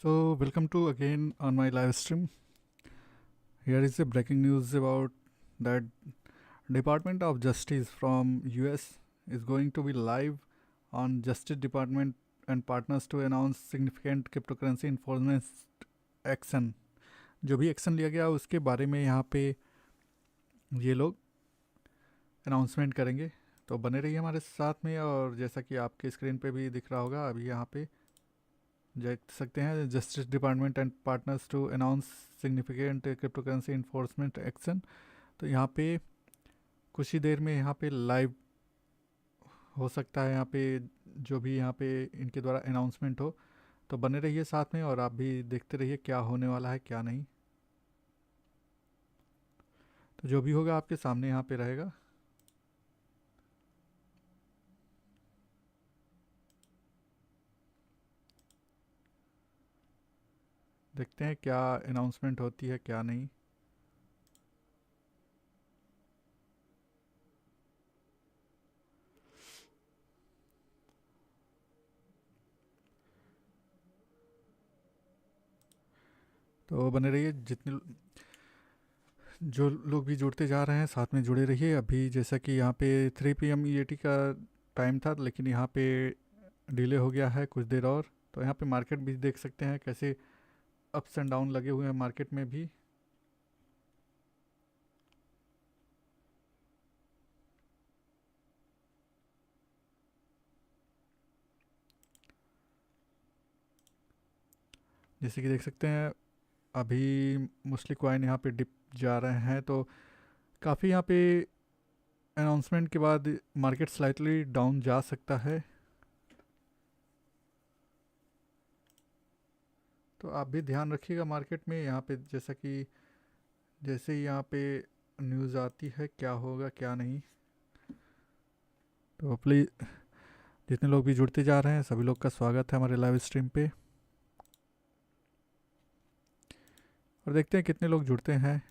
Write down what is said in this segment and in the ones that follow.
So, welcome to again on my live stream. Here is a breaking news about that Department of Justice from US is going to be live on Justice Department and partners to announce significant cryptocurrency enforcement action. जो भी action लिया गया उसके बारे में यहाँ पे ये लोग अनाउंसमेंट करेंगे, तो बने रहिए हमारे साथ में। और जैसा कि आपके स्क्रीन पे भी दिख रहा होगा, अभी यहाँ पे देख सकते हैं justice department and partners to announce significant crypto currency enforcement action. तो यहाँ पे कुछ ही देर में यहाँ पे लाइव हो सकता है, यहाँ पे जो भी यहाँ पे इनके द्वारा अनाउंसमेंट हो, तो बने रहिए साथ में और आप भी देखते रहिए क्या होने वाला है क्या नहीं। तो जो भी होगा आपके सामने यहाँ पे रहेगा। देखते हैं क्या अनाउंसमेंट होती है क्या नहीं। तो बने रहिए, जितने जो लोग भी जुड़ते जा रहे हैं साथ में जुड़े रहिए। अभी जैसा कि यहाँ पे 3 PM EAT का टाइम था, लेकिन यहाँ पे डिले हो गया है कुछ देर और। तो यहाँ पे मार्केट भी देख सकते हैं कैसे अप्स एंड डाउन लगे हुए हैं मार्केट में भी। जैसे कि देख सकते हैं अभी मोस्टली कॉइन यहाँ पे डिप जा रहे हैं, तो काफ़ी यहाँ पे अनाउंसमेंट के बाद मार्केट स्लाइटली डाउन जा सकता है। तो आप भी ध्यान रखिएगा मार्केट में। यहाँ पे जैसा कि जैसे ही यहाँ पे न्यूज़ आती है क्या होगा क्या नहीं, तो प्लीज़ जितने लोग भी जुड़ते जा रहे हैं सभी लोग का स्वागत है हमारे लाइव स्ट्रीम पे। और देखते हैं कितने लोग जुड़ते हैं।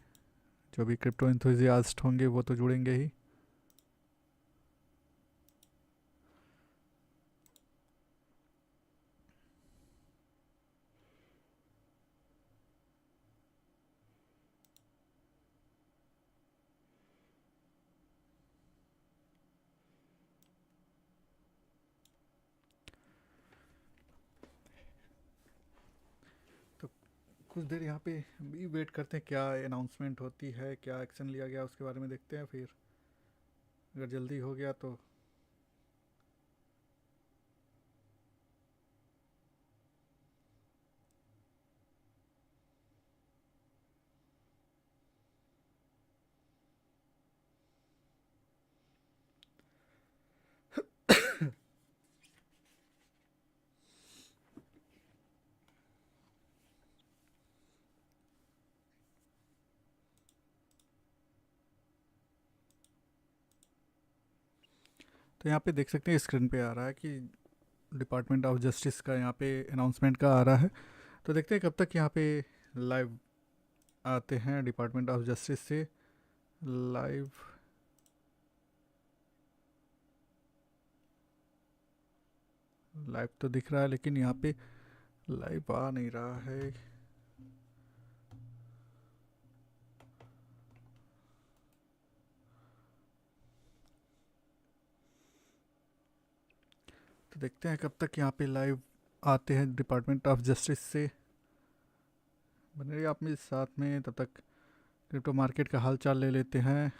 जो भी क्रिप्टो एंथुसियास्ट होंगे वो तो जुड़ेंगे ही। तो कुछ देर यहाँ पे भी वेट करते हैं क्या अनाउंसमेंट होती है, क्या एक्शन लिया गया उसके बारे में देखते हैं। फिर अगर जल्दी हो गया तो तो यहाँ पे देख सकते हैं स्क्रीन पे आ रहा है कि डिपार्टमेंट ऑफ जस्टिस का यहाँ पे अनाउंसमेंट का आ रहा है। तो देखते हैं कब तक यहाँ पे लाइव आते हैं डिपार्टमेंट ऑफ जस्टिस से लाइव। लाइव तो दिख रहा है लेकिन यहाँ पे लाइव आ नहीं रहा है। तो देखते हैं कब तक यहाँ पे लाइव आते हैं डिपार्टमेंट ऑफ जस्टिस से। बने रहिए आप मेरे साथ में, तब तक क्रिप्टो मार्केट का हाल चाल ले लेते हैं।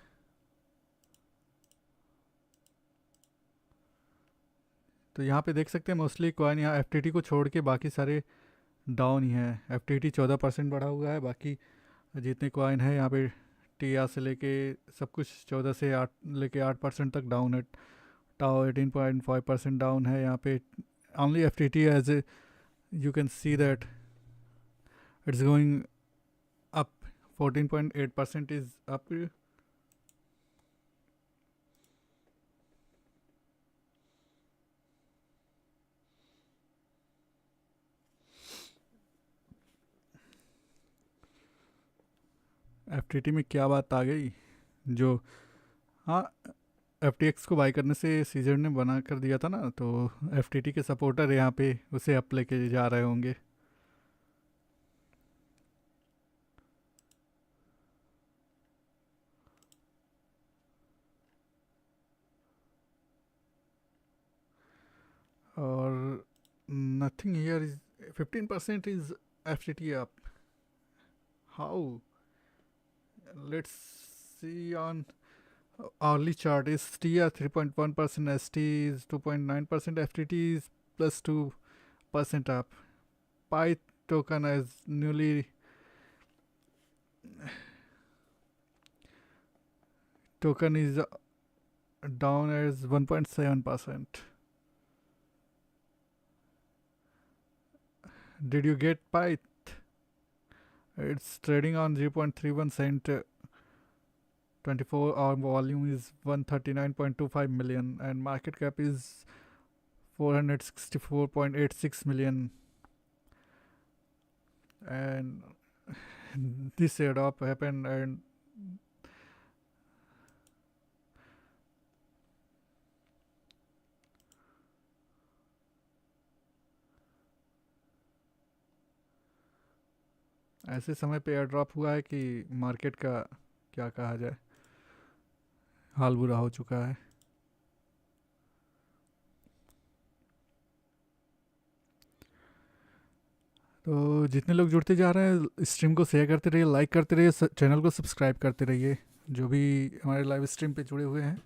तो यहाँ पे देख सकते हैं मोस्टली कॉइन यहाँ FTT को छोड़ के बाकी सारे डाउन ही है। FTT 14% बढ़ा हुआ है, बाकी जितने कॉइन है यहाँ पे टीआ से लेके सब कुछ 14 से 8 लेके 8% तक डाउन है। टाओ 18.5% डाउन है यहाँ पे। Only FTT as a you can see that it's going up, 14.8% is up. FTT में क्या बात आ गई, जो हाँ FTX को बाई करने से सीजर ने बना कर दिया था ना, तो FTT के सपोर्टर यहाँ पे उसे अप लेके जा रहे होंगे। nothing here is 15% is FTT up. How? Let's see on hourly chart is ST at 3.1%, ST is 2.9%, FTT is plus 2% up. Pi token is newly token is down as 1.7%. Did you get Pi? It's trading on 0.31 cent. 24-hour volume is 139.25 million and market cap is 464.86 million. And this airdrop happened and ऐसे समय पे air drop हुआ है कि market का क्या कहा जाए, हाल बुरा हो चुका है. तो जितने लोग जुड़ते जा रहे हैं स्ट्रीम को शेयर करते रहिए, लाइक करते रहिए, चैनल को सब्सक्राइब करते रहिए जो भी हमारे लाइव स्ट्रीम पे जुड़े हुए हैं.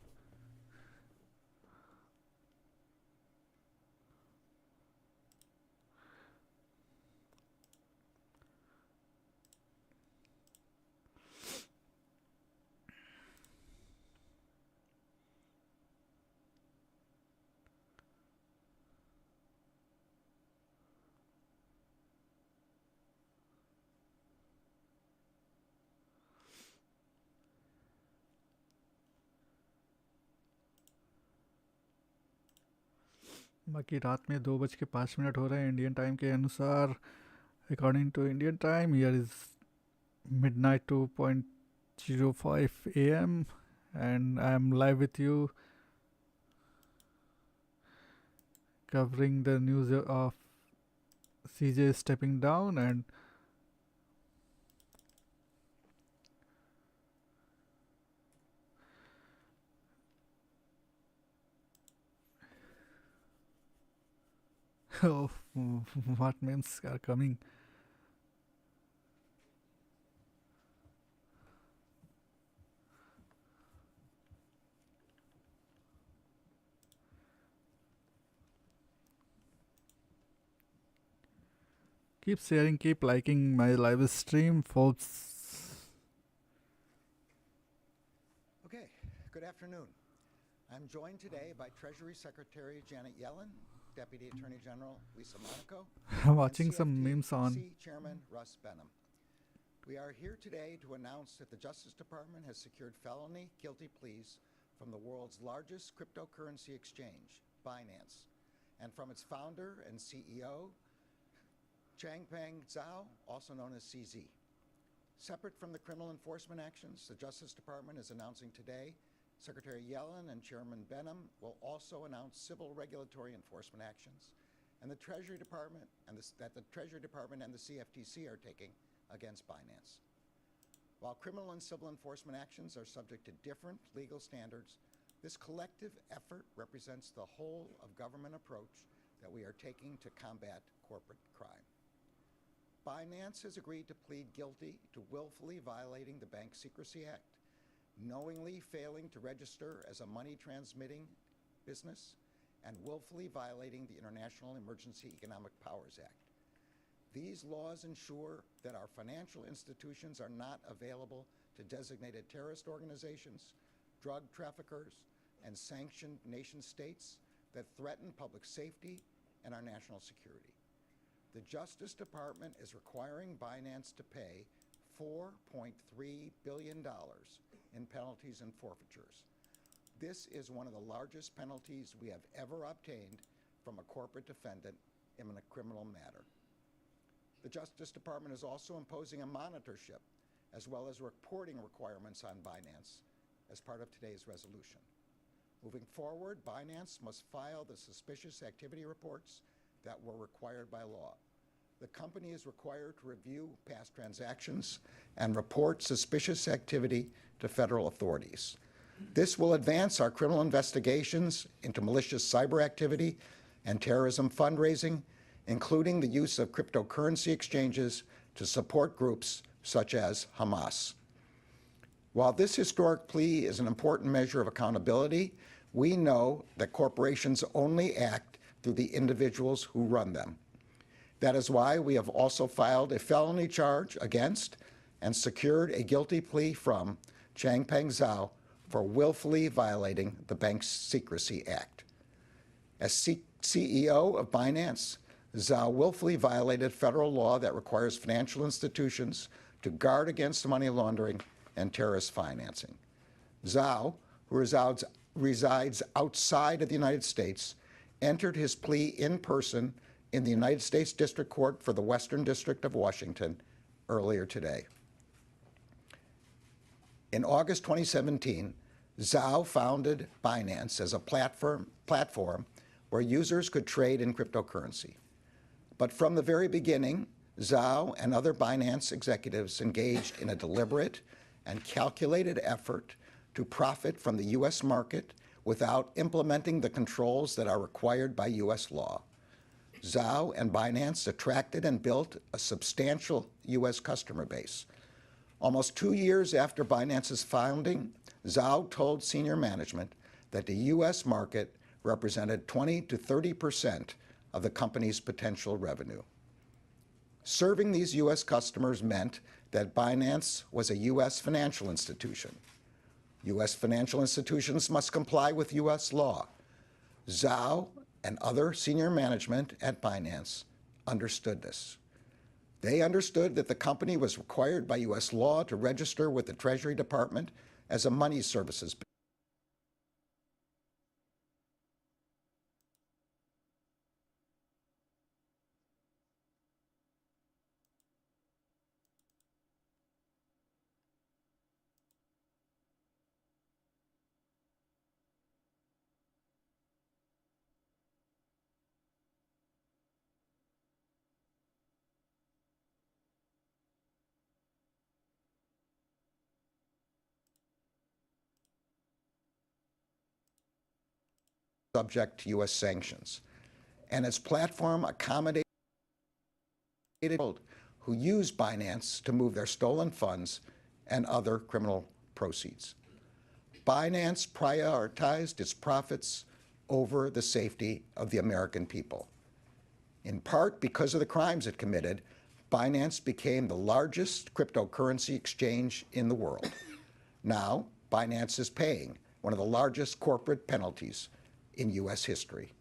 बाकी रात में 2:05 हो रहे हैं इंडियन टाइम के अनुसार. According to Indian time here is midnight 2:05 AM and I am live with you covering the news of CJ stepping down and oh, what memes are coming. Keep sharing, keep liking my live stream, folks. Okay, good afternoon. I'm joined today by Treasury Secretary Janet Yellen, Deputy Attorney General �W𝐮𝐬𝐭, I'm watching and some memes on. CFTC Chairman Russ Benham. We are here today to announce that the Justice Department has secured felony guilty pleas from the world's largest cryptocurrency exchange, Binance, and from its founder and CEO, 𝐂𝐚 Zhao, also known as CZ. Separate from the criminal enforcement actions, the Justice Department is announcing today Secretary Yellen and Chairman Benham will also announce civil regulatory enforcement actions, and the Treasury Department and the CFTC are taking against Binance. While criminal and civil enforcement actions are subject to different legal standards, this collective effort represents the whole of government approach that we are taking to combat corporate crime. Binance has agreed to plead guilty to willfully violating the Bank Secrecy Act, knowingly failing to register as a money transmitting business, and willfully violating the International Emergency Economic Powers Act. These laws ensure that our financial institutions are not available to designated terrorist organizations, drug traffickers, and sanctioned nation states that threaten public safety and our national security. The Justice Department is requiring Binance to pay $4.3 billion in penalties and forfeitures. This is one of the largest penalties we have ever obtained from a corporate defendant in a criminal matter. The Justice Department is also imposing a monitorship as well as reporting requirements on Binance as part of today's resolution. Moving forward, Binance must file the suspicious activity reports that were required by law. The company is required to review past transactions and report suspicious activity to federal authorities. This will advance our criminal investigations into malicious cyber activity and terrorism fundraising including the use of cryptocurrency exchanges to support groups such as Hamas. While this historic plea is an important measure of accountability, we know that corporations only act through the individuals who run them. That is why we have also filed a felony charge against and secured a guilty plea from Changpeng Zhao for willfully violating the Bank Secrecy Act. As CEO of Binance, Zhao willfully violated federal law that requires financial institutions to guard against money laundering and terrorist financing. Zhao, who resides outside of the United States, entered his plea in person in the United States District Court for the Western District of Washington earlier today. In August 2017, Zhao founded Binance as a platform where users could trade in cryptocurrency. But from the very beginning, Zhao and other Binance executives engaged in a deliberate and calculated effort to profit from the U.S. market without implementing the controls that are required by U.S. law. Zhao and Binance attracted and built a substantial U.S. customer base. Almost 2 years after Binance's founding, Zhao told senior management that the U.S. market represented 20 to 30% of the company's potential revenue. Serving these U.S. customers meant that Binance was a U.S. financial institution. U.S. financial institutions must comply with U.S. law. Zhao and other senior management at Binance understood this. They understood that the company was required by U.S. law to register with the Treasury Department as a money services business. Subject to U.S. sanctions, and its platform accommodated who use Binance to move their stolen funds and other criminal proceeds. Binance prioritized its profits over the safety of the American people. In part because of the crimes it committed, Binance became the largest cryptocurrency exchange in the world. Now, Binance is paying one of the largest corporate penalties in U.S. history.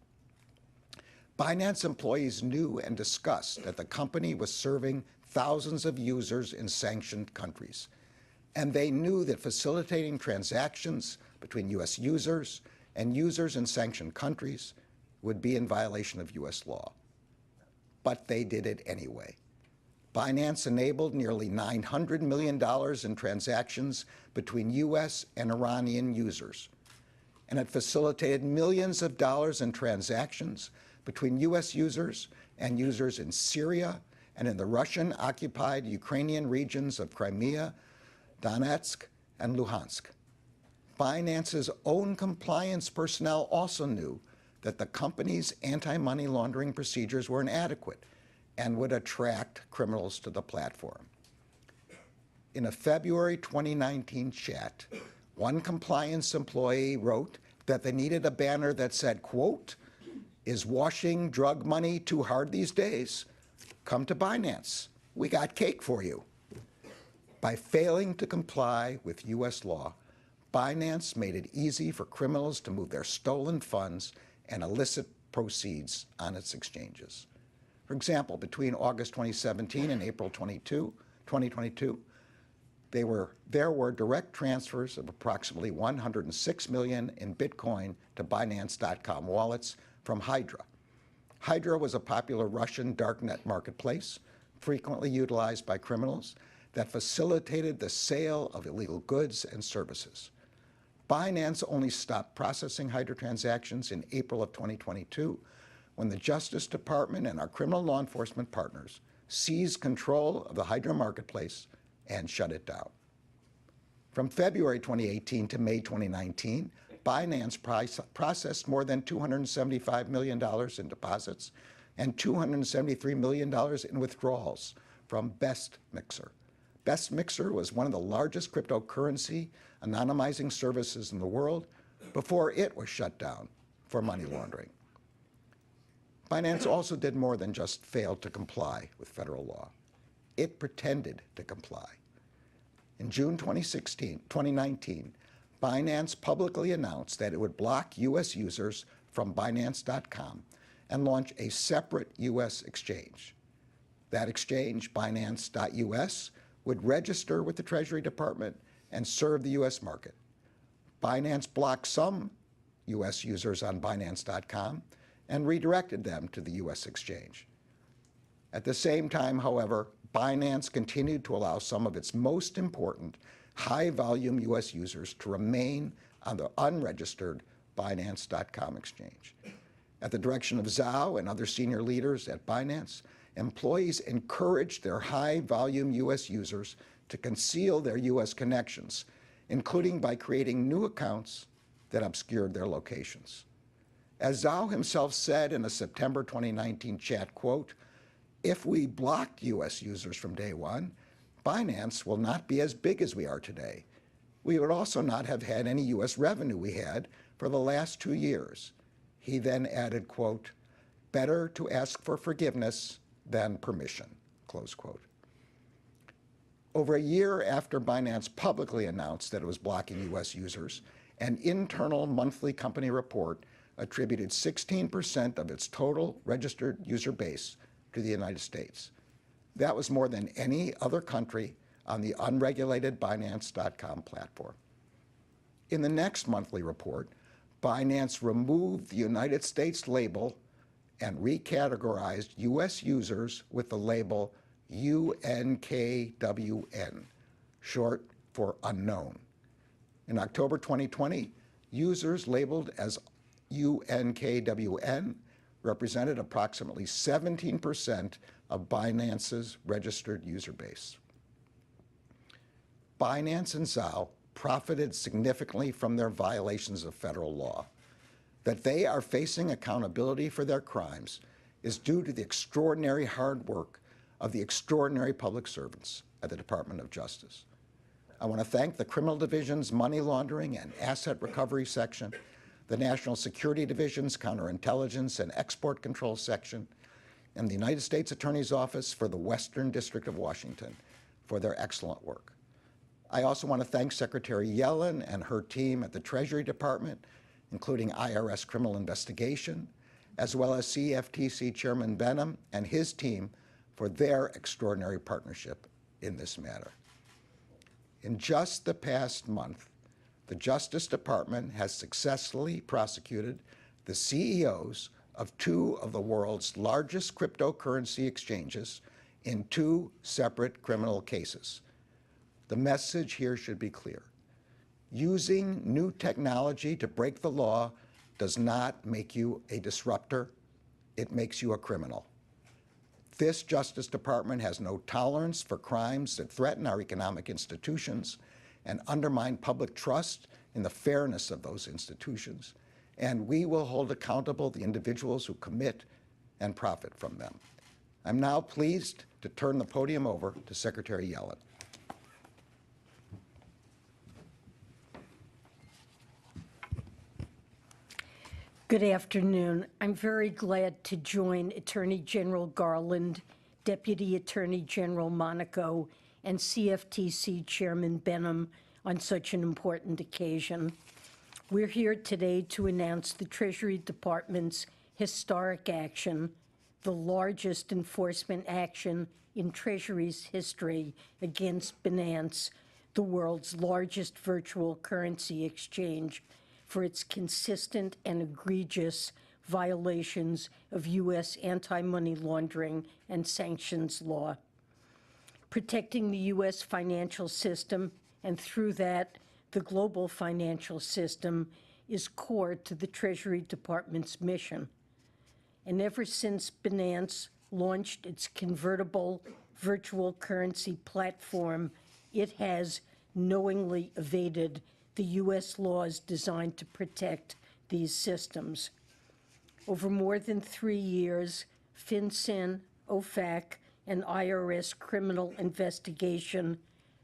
Binance employees knew and discussed that the company was serving thousands of users in sanctioned countries, and they knew that facilitating transactions between U.S. users and users in sanctioned countries would be in violation of U.S. law. But they did it anyway. Binance enabled nearly $900 million in transactions between U.S. and Iranian users, and it facilitated millions of dollars in transactions between U.S. users and users in Syria and in the Russian-occupied Ukrainian regions of Crimea, Donetsk, and Luhansk. Binance's own compliance personnel also knew that the company's anti-money laundering procedures were inadequate and would attract criminals to the platform. In a February 2019 chat, one compliance employee wrote that they needed a banner that said, quote, "Is washing drug money too hard these days? Come to Binance. We got cake for you." By failing to comply with U.S. law, Binance made it easy for criminals to move their stolen funds and illicit proceeds on its exchanges. For example, between August 2017 and April 2022, there were direct transfers of approximately $106 million in Bitcoin to Binance.com wallets from Hydra. Hydra was a popular Russian darknet marketplace, frequently utilized by criminals, that facilitated the sale of illegal goods and services. Binance only stopped processing Hydra transactions in April of 2022, when the Justice Department and our criminal law enforcement partners seized control of the Hydra marketplace and shut it down. From February 2018 to May 2019, Binance processed more than $275 million in deposits and $273 million in withdrawals from BestMixer. BestMixer was one of the largest cryptocurrency anonymizing services in the world before it was shut down for money laundering. Binance also did more than just fail to comply with federal law. It pretended to comply. In June 2019, Binance publicly announced that it would block U.S. users from Binance.com and launch a separate U.S. exchange. That exchange, Binance.us, would register with the Treasury Department and serve the U.S. market. Binance blocked some U.S. users on Binance.com and redirected them to the U.S. exchange. At the same time, however, Binance continued to allow some of its most important high-volume U.S. users to remain on the unregistered Binance.com exchange. At the direction of Zhao and other senior leaders at Binance, employees encouraged their high-volume U.S. users to conceal their U.S. connections, including by creating new accounts that obscured their locations. As Zhao himself said in a September 2019 chat, quote, "If we blocked U.S. users from day one, Binance will not be as big as we are today. We would also not have had any U.S. revenue we had for the last 2 years." He then added, quote, "Better to ask for forgiveness than permission," close quote. Over a year after Binance publicly announced that it was blocking U.S. users, an internal monthly company report attributed 16% of its total registered user base to the United States. That was more than any other country on the unregulated Binance.com platform. In the next monthly report, Binance removed the United States label and recategorized U.S. users with the label 𝐿𝐭𝐿, short for unknown. In October 2020, users labeled as 𝐿𝐭𝐿 represented approximately 17% of Binance's registered user base. Binance and Zhao profited significantly from their violations of federal law. That they are facing accountability for their crimes is due to the extraordinary hard work of the extraordinary public servants at the Department of Justice. I want to thank the Criminal Division's Money Laundering and Asset Recovery Section, the National Security Division's Counterintelligence and Export Control Section, and the United States Attorney's Office for the Western District of Washington for their excellent work. I also want to thank Secretary Yellen and her team at the Treasury Department, including IRS Criminal Investigation, as well as CFTC Chairman Benham and his team for their extraordinary partnership in this matter. In just the past month, the Justice Department has successfully prosecuted the CEOs of two of the world's largest cryptocurrency exchanges in two separate criminal cases. The message here should be clear. Using new technology to break the law does not make you a disruptor. It makes you a criminal. This Justice Department has no tolerance for crimes that threaten our economic institutions and undermine public trust in the fairness of those institutions, and we will hold accountable the individuals who commit and profit from them. I'm now pleased to turn the podium over to Secretary Yellen. Good afternoon. I'm very glad to join Attorney General Garland, Deputy Attorney General Monaco, and CFTC Chairman Benham on such an important occasion. We're here today to announce the Treasury Department's historic action, the largest enforcement action in Treasury's history against Binance, the world's largest virtual currency exchange, for its consistent and egregious violations of U.S. anti-money laundering and sanctions law. Protecting the U.S. financial system, and through that, the global financial system, is core to the Treasury Department's mission. And ever since Binance launched its convertible virtual currency platform, it has knowingly evaded the U.S. laws designed to protect these systems. Over more than 3 years, FinCEN, OFAC, and IRS criminal investigation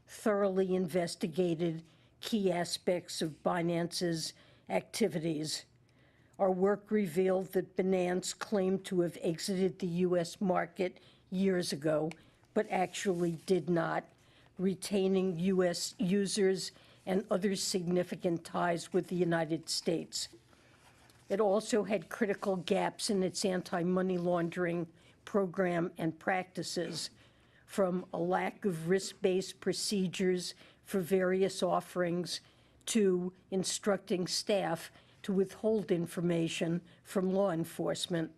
thoroughly investigated key aspects of Binance's activities. Our work revealed that Binance claimed to have exited the U.S. market years ago, but actually did not, retaining U.S. users and other significant ties with the United States. It also had critical gaps in its anti-money laundering program and practices, from a lack of risk-based procedures for various offerings to instructing staff to withhold information from law enforcement.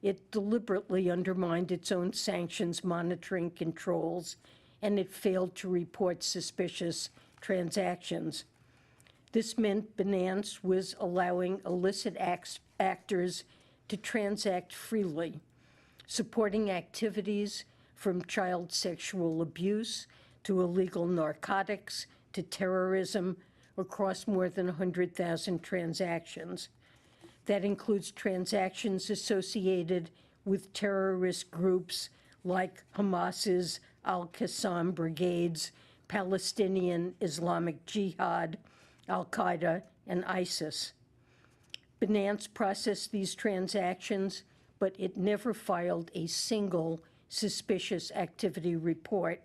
It deliberately undermined its own sanctions monitoring controls, and it failed to report suspicious transactions. This meant Binance was allowing illicit actors to transact freely, supporting activities from child sexual abuse to illegal narcotics to terrorism across more than 100,000 transactions. That includes transactions associated with terrorist groups like Hamas's al-Qassam brigades, Palestinian Islamic Jihad, Al-Qaeda, and ISIS. Binance processed these transactions, but it never filed a single suspicious activity report,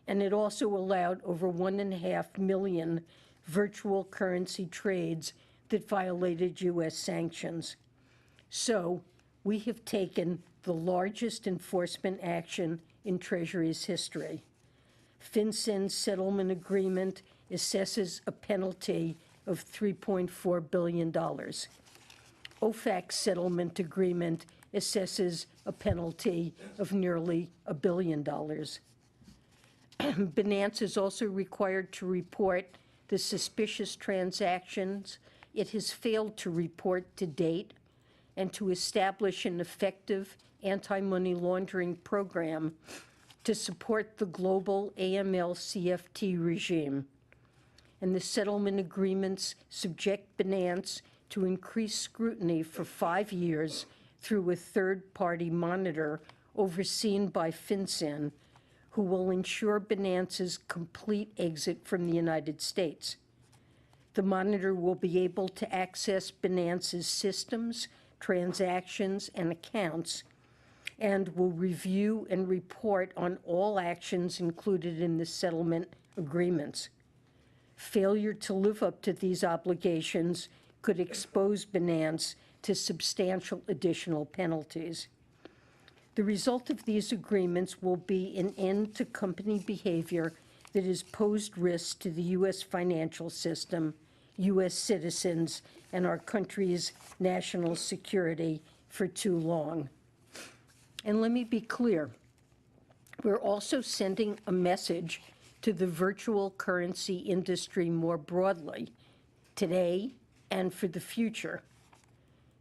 and it also allowed over 1.5 million virtual currency trades that violated U.S. sanctions. So, we have taken the largest enforcement action in Treasury's history. FinCEN's settlement agreement assesses a penalty of $3.4 billion. OFAC's settlement agreement assesses a penalty of nearly $1 billion. Binance is also required to report the suspicious transactions it has failed to report to date, and to establish an effective anti-money laundering program to support the global AML-CFT regime. And the settlement agreements subject Binance to increased scrutiny for 5 years through a third-party monitor overseen by FinCEN, who will ensure Binance's complete exit from the United States. The monitor will be able to access Binance's systems, transactions, and accounts, and will review and report on all actions included in the settlement agreements. Failure to live up to these obligations could expose Binance to substantial additional penalties. The result of these agreements will be an end to company behavior that has posed risks to the U.S. financial system, U.S. citizens, and our country's national security for too long. And let me be clear, we're also sending a message to the virtual currency industry more broadly, today and for the future.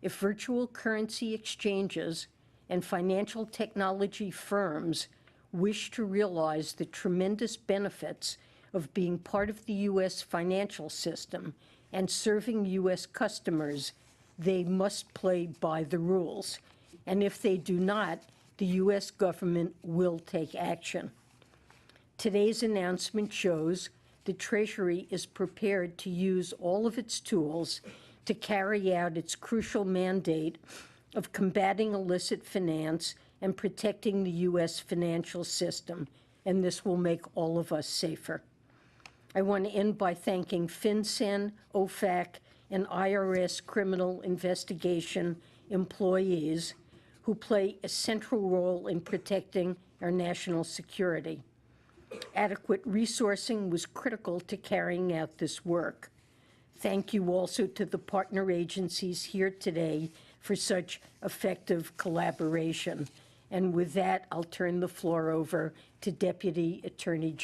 If virtual currency exchanges and financial technology firms wish to realize the tremendous benefits of being part of the U.S. financial system and serving U.S. customers, they must play by the rules. And if they do not, the U.S. government will take action. Today's announcement shows the Treasury is prepared to use all of its tools to carry out its crucial mandate of combating illicit finance and protecting the U.S. financial system, and this will make all of us safer. I want to end by thanking FinCEN, OFAC, and IRS criminal investigation employees who play a central role in protecting our national security. Adequate resourcing was critical to carrying out this work. Thank you also to the partner agencies here today for such effective collaboration. And with that, I'll turn the floor over to Deputy Attorney General.